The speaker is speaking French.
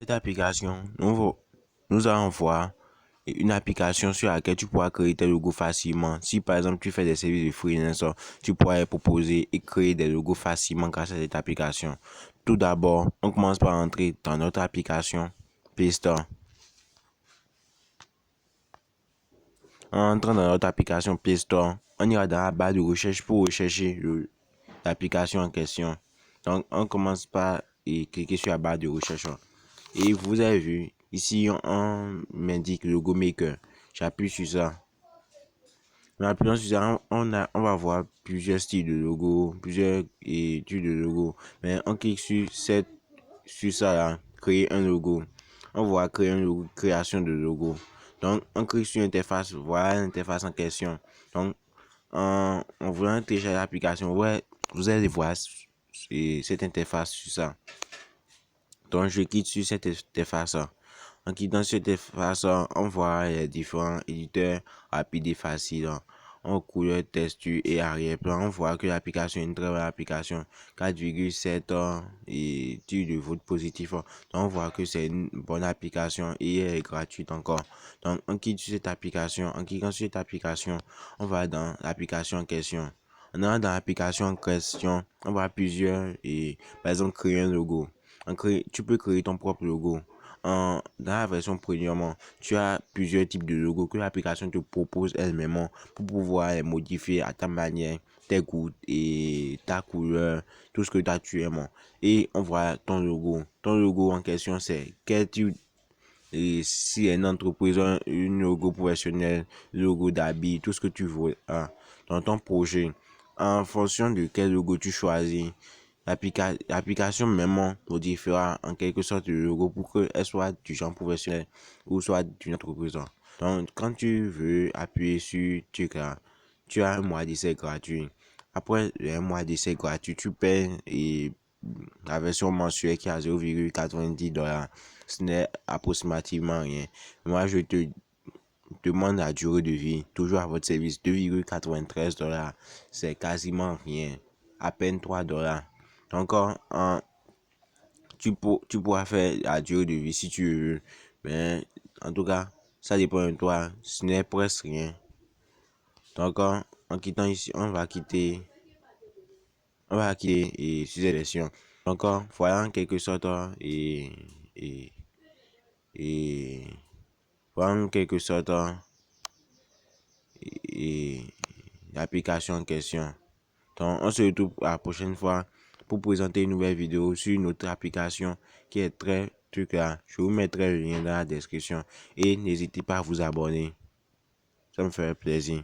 Cette application, nous allons voir une application sur laquelle tu pourras créer tes logos facilement. Si par exemple tu fais des services de freelance, tu pourras proposer et créer des logos facilement grâce à cette application. Tout d'abord, on commence par entrer dans notre application Play Store. En entrant dans notre application Play Store, on ira dans la barre de recherche pour rechercher l'application en question. Donc, on commence par cliquer sur la barre de recherche. Et vous avez vu, ici, on m'indique Logo Maker. J'appuie sur ça. En appuyant sur ça, on va voir plusieurs styles de logo, plusieurs types de logo. Mais on clique sur ça là, créer un logo. On va créer un logo, création de logo. Donc, on clique sur l'interface, voilà l'interface en question. Donc, en voulant télécharger l'application, ouais, vous allez voir cette interface sur ça. Donc, je quitte sur cette interface. En quittant cette interface, on voit les différents éditeurs rapides et faciles. En couleur, texture et arrière-plan, on voit que l'application est une très bonne application. 4,7 et tire de vote positif. Donc, on voit que c'est une bonne application et elle est gratuite encore. Donc, on quitte sur cette application. En cliquant sur cette application, on va dans l'application en question. En allant dans l'application en question, on voit plusieurs par exemple, créer un logo. Tu peux créer ton propre logo. Dans la version premium, tu as plusieurs types de logos que l'application te propose elle-même pour pouvoir les modifier à ta manière, tes goûts et ta couleur, tout ce que tu aimes. Et on voit ton logo. Ton logo en question, c'est quel type, et si une entreprise a un logo professionnel, logo d'habit, tout ce que tu veux dans ton projet. En fonction de quel logo tu choisis, l'application même modifiera en quelque sorte le logo pour qu'elle soit du genre professionnel ou soit d'une entreprise. Donc, quand tu veux appuyer sur tu as un mois d'essai gratuit. Après un mois d'essai gratuit, tu paies la version mensuelle qui est à 0,90 $. Ce n'est approximativement rien. Moi, je te demande la durée de vie, toujours à votre service, 2,93 $. C'est quasiment rien, à peine 3 $. Donc, tu pourras faire la durée de vie si tu veux, mais en tout cas, ça dépend de toi, ce n'est presque rien. Donc, en quittant ici, on va quitter ces élections. Donc, voilà en quelque sorte, et, et voilà en quelque sorte, et l'application en question. Donc, on se retrouve la prochaine fois pour présenter une nouvelle vidéo sur une autre application qui est très truc là. Je vous mettrai le lien dans la description et n'hésitez pas à vous abonner. Ça me ferait plaisir.